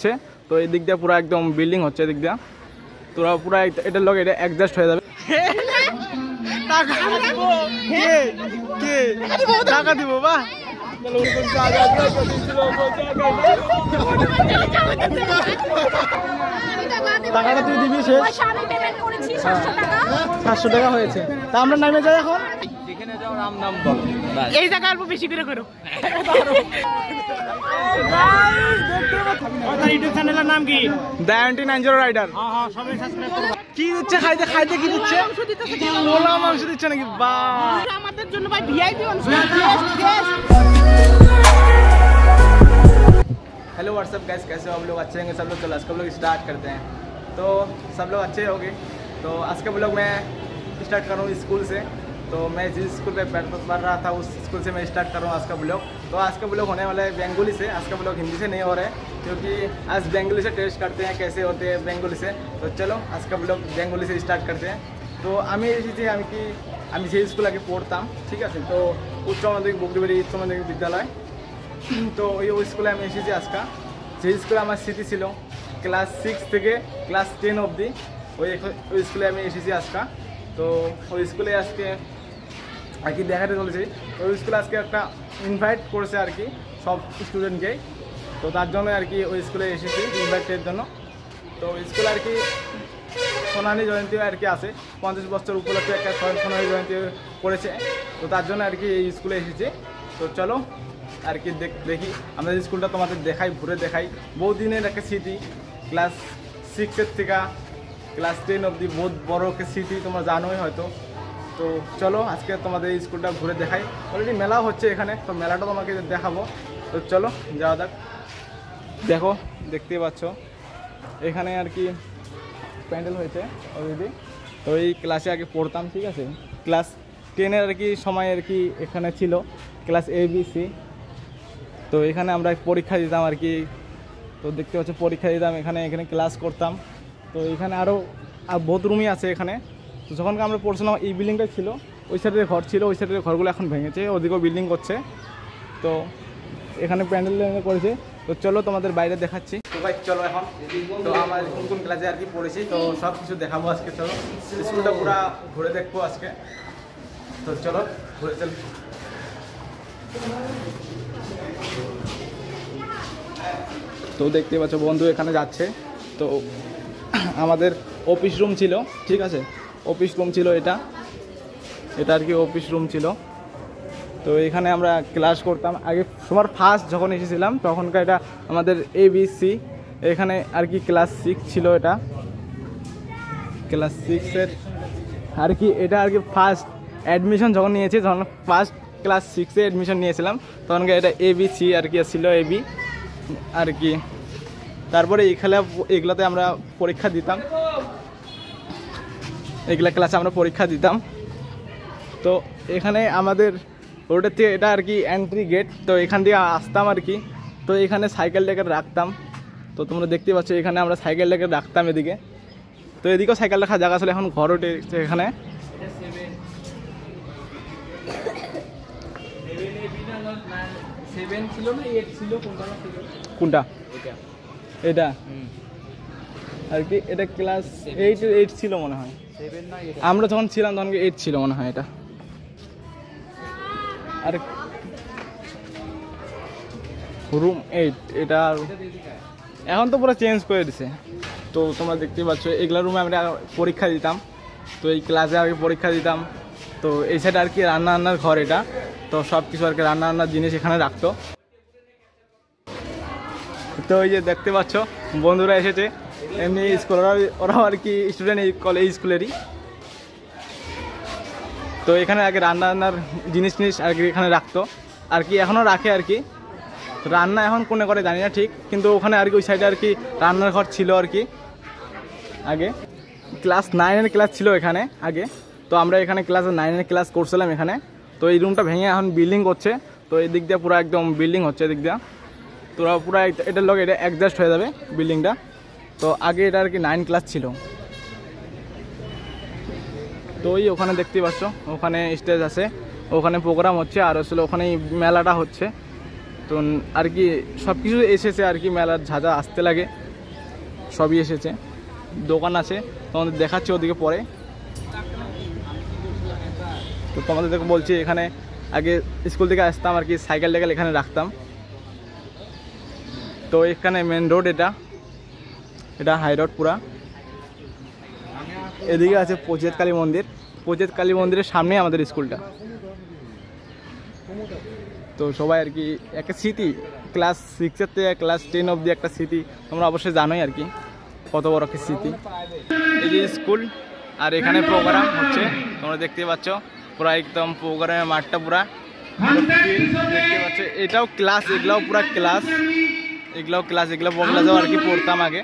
হচ্ছে, তো এই দিক দিয়ে পুরো একদম বিল্ডিং হচ্ছে, এদিক দিয়ে তোরা পুরো এটার লোক এটা অ্যাডজাস্ট হয়ে যাবে। টাকা দিব বা টাকাটা তুই দিবি, শেষ 700 টাকা হয়েছে। তা আমরা নামে যাই এখন, যেখানে যাও রাম নাম বল, এই জায়গা অল্প বেশি করে করো। ইউটিউব চ্যানেলের নাম কি? দয়ান্টি 90 রাইডার। কি দিচ্ছে খাইতে? খাইতে কি দিচ্ছে? পোলা মাংস দিচ্ছে নাকি? বা আমাদের জন্য ভাই ভিআইপি অংশ। हेलो व्हाट्सअप गाइस, कैसे हो आप लोग? अच्छे होंगे सब लोग। चलो आज का ब्लॉग स्टार्ट करते हैं। तो सब लोग अच्छे होंगे। तो आज का ब्लॉग मैं स्टार्ट कर रहा हूँ स्कूल से। तो मैं जिस स्कूल पे पढ़ रहा था उस स्कूल से मैं स्टार्ट कर रहा हूँ आज का ब्लॉग। तो आज का ब्लॉग होने वाला है बेंगोली से। आज का ब्लॉग हिंदी से नहीं हो रहा है क्योंकि आज बेंगोली से टेस्ट करते हैं कैसे होते हैं बेंगोली से। तो चलो आज का ब्लॉग बेंगोली से स्टार्ट करते हैं। तो আমি এসেছি আমি যে স্কুল আগে পড়তাম, ঠিক আছে, তো উচ্চ মাধ্যমিক বগরিবাড়ি উচ্চ মাধ্যমিক বিদ্যালয়। তো ওই স্কুলে আমি এসেছি আজকে। যে স্কুলে আমার স্মৃতি ছিল ক্লাস 6 থেকে ক্লাস 10 অবধি, ওই স্কুলে আমি এসেছি আজকে। তো ওই স্কুলে আজকে আর কি দেখাতে চলেছি। ওই স্কুলে আজকে একটা ইনভাইট করেছে আর কি সব স্টুডেন্টকে, তো তার জন্য আর কি ওই স্কুলে এসেছি ইনভাইটের জন্য। তো ওই স্কুলে আর কি সোনালী জয়ন্তী আর কি আছে, 50 বছর উপলক্ষে একটা সোনালী জয়ন্তী করেছে, তো তার জন্য আর কি এই স্কুলে এসেছি। তো চলো আর কি দেখি আমাদের স্কুলটা তোমাদের দেখাই, ঘুরে দেখাই। বহু দিনের একটা স্মৃতি, ক্লাস 6 থেকে ক্লাস 10 অবধি বহুত বড় একটা স্মৃতি, তোমরা জানোই হয়তো। তো চলো আজকে তোমাদের এই স্কুলটা ঘুরে দেখাই। অলরেডি মেলাও হচ্ছে এখানে, তো মেলাটা তোমাকে দেখাবো। তো চলো যাওয়া যাক। দেখো, দেখতেই পাচ্ছ এখানে আর কি প্যান্ডেল হয়েছে অলরেডি। তো এই ক্লাসে আগে পড়তাম, ঠিক আছে, ক্লাস 10-এর আর কি সময় আর কি এখানে ছিল ক্লাস ABC। তো এখানে আমরা পরীক্ষা দিতাম আর কি। তো দেখতে পাচ্ছ পরীক্ষা দিতাম এখানে ক্লাস করতাম। তো এখানে আরও বহুত রুমই আছে এখানে। তো যখন আমরা পড়ছিলাম এই বিল্ডিংটা ছিল, ওই সাইডের ঘর ছিল, ওই সাইডের ঘরগুলো এখন ভেঙেছে, ওদিকেও বিল্ডিং করছে। তো এখানে প্যান্ডেল করেছে। তো চলো তোমাদের বাইরে দেখাচ্ছি। তো ভাই চলো এখন, তো আমার কোন কোন ক্লাসে আর কি পড়েছি তো সব কিছু দেখাবো আজকে। চলো স্কুলটা পুরো ঘুরে দেখবো আজকে। তো চলো ঘুরে চল। তো দেখতে পাচ্ছ বন্ধু এখানে যাচ্ছে। তো আমাদের অফিস রুম ছিল, ঠিক আছে, অফিস রুম ছিল এটা আর কি অফিস রুম ছিল। তো এখানে আমরা ক্লাস করতাম আগে। তোমার ফার্স্ট যখন এসেছিলাম তখনকার এটা আমাদের ABC, এখানে আর কি ক্লাস 6 ছিল, এটা ক্লাস 6-এর আর কি। এটা আর কি ফার্স্ট অ্যাডমিশন যখন নিয়েছি, যখন ফার্স্ট ক্লাস 6-এ অ্যাডমিশন নিয়েছিলাম তখনকার এটা ABC আর কি ছিল, AB আর কি। তারপরে এগুলাতে আমরা পরীক্ষা দিতাম, এগুলা ক্লাসে আমরা পরীক্ষা দিতাম। তো এখানে আমাদের রোডের থেকে এটা আর কি এন্ট্রি গেট। তো এখান থেকে আসতাম আর কি। তো এখানে সাইকেলটাকে রাখতাম। তো তোমরা দেখতে পাচ্ছ এখানে আমরা সাইকেলটাকে রাখতাম এদিকে। তো এদিকেও সাইকেল রাখার জায়গা ছিল, এখন ঘর উঠেছে এখানে। কোনটা? এটা আর কি এটা ক্লাস 8 ছিল মনে হয়। আমরা যখন ছিলাম তখন 8 ছিল মনে হয় এটা। আর রুম 8 এটা এখন তো পুরো চেঞ্জ করে দিছে। তো তোমরা দেখতে পাচ্ছ এগুলা রুমে আমরা পরীক্ষা দিতাম। তো এই ক্লাসে আর কি পরীক্ষা দিতাম। তো এই সাইডে আর কি রান্নার ঘর এটা। তো সব কিছু আর কি রান্নার জিনিস এখানে রাখতো। তো এই যে দেখতে পাচ্ছ বন্ধুরা এসেছে এমনি স্কুল, ওরাও আর কি স্টুডেন্ট এই কলেজ স্কুলেরই। তো এখানে আগে রান্নার জিনিস আর কি এখানে রাখতো আর কি, এখনও রাখে আর কি। রান্না এখন কোনে করে জানি না ঠিক, কিন্তু ওখানে আর কি ওই সাইডে আর কি রান্নার ঘর ছিল আর কি আগে। ক্লাস 9-এর ক্লাস ছিল এখানে আগে। তো আমরা এখানে ক্লাস 9-এর ক্লাস করছিলাম এখানে। তো এই রুমটা ভেঙে এখন বিল্ডিং করছে। তো এই দিক দিয়ে পুরো একদম বিল্ডিং হচ্ছে, এদিক দিয়ে তোরা পুরো এটার লোক এটা অ্যাডজাস্ট হয়ে যাবে বিল্ডিংটা। তো আগে এটা আর কি 9 ক্লাস ছিল। তো ওই ওখানে দেখতে পাচ্ছ ওখানে স্টেজ আছে, ওখানে প্রোগ্রাম হচ্ছে, আর আসলে ওখানে মেলাটা হচ্ছে। তো তো আর কি সব কিছু এসেছে আর কি, মেলার যা যা আসতে লাগে সবই এসেছে। দোকান আছে, তোমাদের দেখাচ্ছি ওদিকে পরে। তো তোমাদের দেখো বলছি, এখানে আগে স্কুল থেকে আসতাম আর কি, সাইকেল টাইকেল এখানে রাখতাম। তো এখানে মেন রোড, এটা হাই রোড পুরা। এদিকে আছে পচিত কালী মন্দির, পচিত কালী মন্দিরের সামনে আমাদের স্কুলটা। তো সবাই আর কি একটা স্মৃতি, ক্লাস 6 থেকে ক্লাস 10 অবধি একটা স্মৃতি, তোমরা অবশ্যই জানোই আর কি কত বড় একটা স্মৃতি। এই যে স্কুল, আর এখানে প্রোগ্রাম হচ্ছে তোমরা দেখতে পাচ্ছ, পুরা একদম প্রোগ্রামের মাঠটা পুরা দেখতে পাচ্ছ। এটাও ক্লাস, এগুলাও পুরা ক্লাস, এগুলো বগলা আর কি পড়তাম আগে।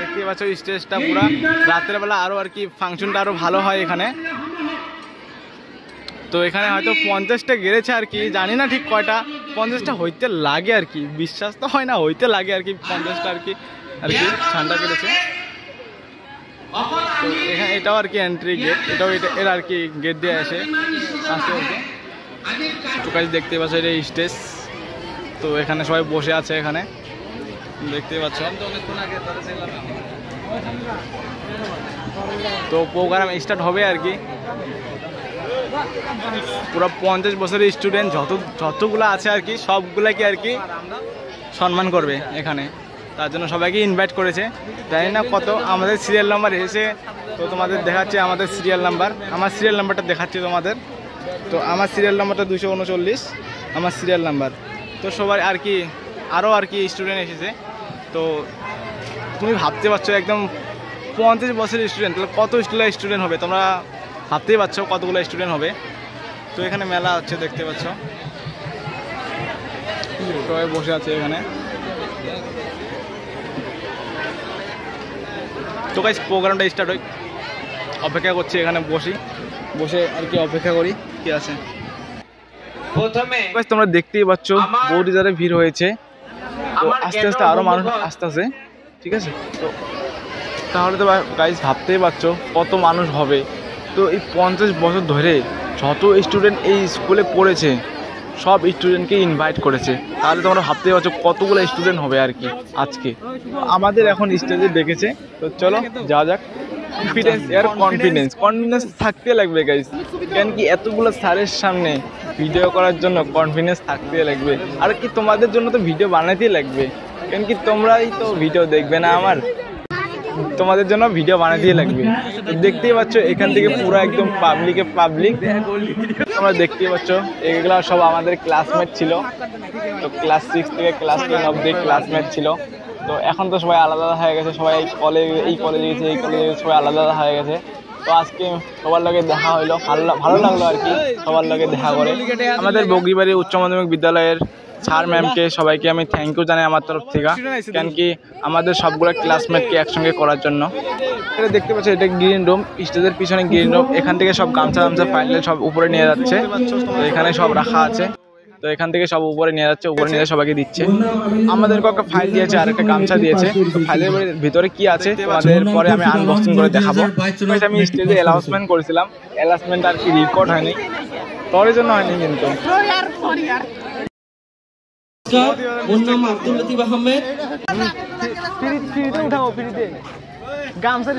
দেখতে পাচ্ছ স্টেজটা পুরা, রাতের বেলা আরো আর কি ফাংশনটা আরো ভালো হয় এখানে। তো এখানে হয়তো 50টা গেড়েছে আর কি, জানি না ঠিক কয়টা, 50টা হইতে লাগে আর কি, বিশ্বাস তো হয় না, হইতে লাগে আর কি 50টা আর কি ঠান্ডা গেড়েছে। তো এখানে এটাও আর কি এন্ট্রি গেট, এটাও এর আর কি গেট দিয়ে আসে আর কি। তো কাজ দেখতে পাচ্ছ এটা স্টেজ, তো এখানে সবাই বসে আছে, এখানে দেখতে পাচ্ছ। তো প্রোগ্রাম স্টার্ট হবে আর কি, পুরো 50 বছরের স্টুডেন্ট যতগুলো আছে আর কি সবগুলাকে আর কি সম্মান করবে এখানে, তার জন্য সবাইকে ইনভাইট করেছে। জানি না কত আমাদের সিরিয়াল নাম্বার এসেছে, তো তোমাদের দেখাচ্ছে আমাদের সিরিয়াল নাম্বার, আমার সিরিয়াল নাম্বারটা দেখাচ্ছি তোমাদের। তো আমার সিরিয়াল নাম্বারটা 239 আমার সিরিয়াল নাম্বার। তো সবাই আর কি আরও আর কি স্টুডেন্ট এসেছে। তো তুমি ভাবতে পারছো একদম 50 বছরের স্টুডেন্ট, তাহলে কত স্টুডেন্ট হবে, তোমরা ভাবতেই পারছো কতগুলো স্টুডেন্ট হবে। তো এখানে মেলা হচ্ছে দেখতে পাচ্ছ, সবাই বসে আছে এখানে। তো গাইস প্রোগ্রামটা স্টার্ট হয়, অপেক্ষা করছি এখানে বসে আর কি অপেক্ষা করি কি আছে। তোমরা দেখতেই পাচ্ছ বহু যারা ভিড় হয়েছে, তো আস্তে আস্তে আরো মানুষ আসতেছে, ঠিক আছে। তো তাহলে তো গাইস ভাবতেই পারছো কত মানুষ হবে। তো এই 50 বছর ধরে যত স্টুডেন্ট এই স্কুলে পড়েছে সব স্টুডেন্টকে ইনভাইট করেছে, তাহলে তোমরা ভাবতেই পারছো কতগুলো স্টুডেন্ট হবে আর কি আজকে। আমাদের এখন স্টেজে ডেকেছে, তো চলো যাওয়া যাক। কনফিডেন্স থাকতে লাগবে গাইস, কেন কি এতগুলো স্যারের সামনে ভিডিও করার জন্য কনফিডেন্স থাকতে লাগবে। আর কি তোমাদের জন্য তো ভিডিও বানাতেই লাগবে, কেন কি তোমরাই তো ভিডিও দেখবে না আমার, তোমাদের জন্য ভিডিও বানাতেই লাগবে। তো দেখতেই পাচ্ছ এখান থেকে পুরো একদম পাবলিক, তোমরা দেখতেই পাচ্ছ এগুলো সব আমাদের ক্লাসমেট ছিল। তো ক্লাস 6 থেকে ক্লাস 10 অবধি ক্লাসমেট ছিল। তো এখন তো সবাই আলাদা হয়ে গেছে, সবাই এই কলেজে গেছে সবাই আলাদা হয়ে গেছে। তো আজকে সবার লগে দেখা হইলো, ভালো লাগলো আর কি সবার লগে দেখা করে। আমাদের বগরিবাড়ি উচ্চ মাধ্যমিক বিদ্যালয়ের স্যার ম্যামকে সবাইকে আমি থ্যাংক ইউ জানাই আমার তরফ থেকে, কেন কি আমাদের সবগুলো ক্লাসমেটকে একসঙ্গে করার জন্য। এটা দেখতে পাচ্ছ এটা গ্রিন রুম, স্টেজের পিছনে গ্রিন রুম, এখান থেকে সব গামছা ফাইল সব উপরে নিয়ে যাচ্ছে। তো এখানে সব রাখা আছে, তো এখান থেকে সব উপরে নিয়ে যাচ্ছে, উপরে নিয়ে সবাইকে দিচ্ছে। আমাদেরকে একটা ফাইল দিয়েছে আর একটা গামছা দিয়েছে। তো ফাইলের ভিতরে কি আছে তোমাদের পরে আমি আনবক্সিং করে দেখাবো। আমি স্টেজে অ্যানাউন্সমেন্ট করেছিলাম, অ্যানাউন্সমেন্ট আর কি রেকর্ড হয়নি, তোর জন্য হয়নি কিন্তু। गामसा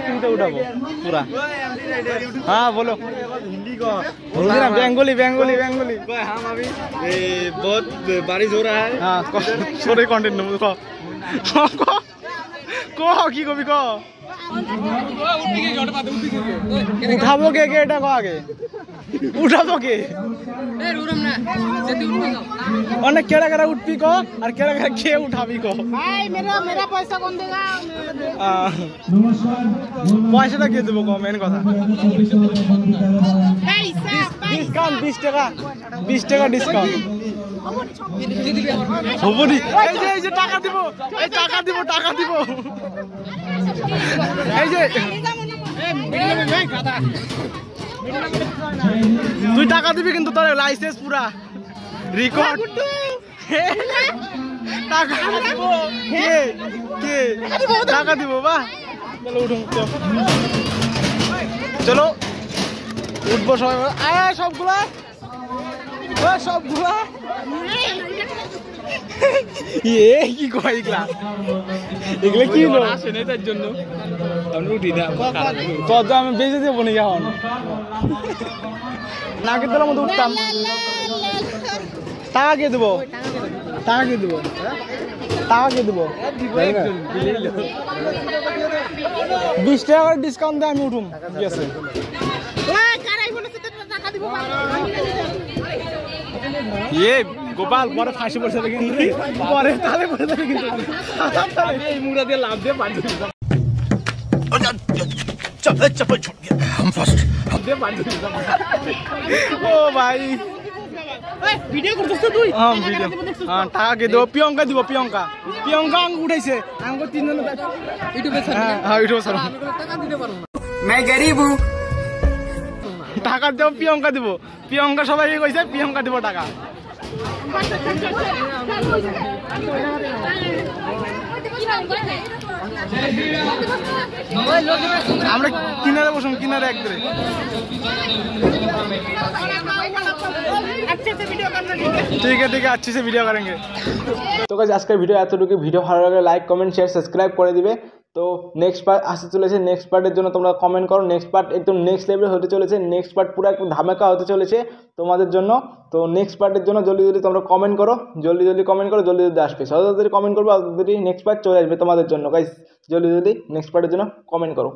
फ्रीते उठाबो पूरा। हाँ बोलो बेंगोली बेंगोली बेंगोली। हम अभी बहुत बारिश हो रहा है। हाँ छोटे कंटेंट को की कभी को उठाबो के এটা কো আগে উঠাবো কে অনেক কেড়া কেড়া উঠবি কো আর কেড়া কেড়া কে উঠাবি কো ভাই মেরা পয়সা কোন দেগা পয়সাটা কে দেবো কো মেন কথা ডিসকাউন্ট 20 টাকা ডিসকাউন্ট হবনি এই যে টাকা দিব এই যে তুই টাকা দিবি কিন্তু তোর লাইসেন্স পুরা রেকর্ড টাকা দিব কে টাকা দিব বাহ চলো উঠুন চলো উঠবো সবাই আয় সবগুলা সব ভুয়া কি কয় এগুলা এগুলা কি হলো আসে না তার জন্য আমি উঠি না কত আমি বেঁচে দেবো না এখন নাকের তোলার মধ্যে উঠতাম টাকা কে দেবো টাকা কে দেবো টাকা কে দেবো 20 টাকা করে ডিসকাউন্ট দিয়ে আমি উঠুম ঠিক আছে গোপাল পরে ফাঁসি পড়ছে কিন্তু পরে তালে পড়ে যাবে কিন্তু এই মুড়া দিয়ে লাভ দিয়ে পানি ও ভাই ভিডিও করতেছ তুই হ্যাঁ ভিডিও হ্যাঁ টাকা কে দেবো প্রিয়ঙ্কা দিব প্রিয়ঙ্কা আঙ্গ উঠাইছে আঙ্গ 3 জন ইউটিউবে হ্যাঁ ইউটিউবে ছাড়ো টাকা দিতে পারবো না मैं गरीब हूं টাকা দেব প্রিয়ঙ্কা দিব প্রিয়ঙ্কা সবাইকে কইছে প্রিয়ঙ্কা দিব টাকা আমরা কিনারে বসুন কিনারে এক ধরে ठीक है अच्छे से वीडियो करेंगे तो गाइस आज का वीडियो এতটুকু ভিডিও ভালো লাগলে লাইক কমেন্ট শেয়ার সাবস্ক্রাইব করে দিবে তো নেক্সট পার্ট আসতে চলেছে নেক্সট পার্টের জন্য তোমরা কমেন্ট করো নেক্সট পার্ট একদম নেক্সট লেভেলে হতে চলেছে নেক্সট পার্ট পুরো একদম ধামাকা হতে চলেছে তোমাদের জন্য তো নেক্সট পার্টের জন্য জলদি তোমরা কমেন্ট করো জলদি কমেন্ট করো জলদি আসবে তাড়াতাড়ি কমেন্ট করবে আর নেক্সট পার্ট চলে আসবে তোমাদের জন্য গাইস জলদি নেক্সট পার্টের জন্য কমেন্ট করো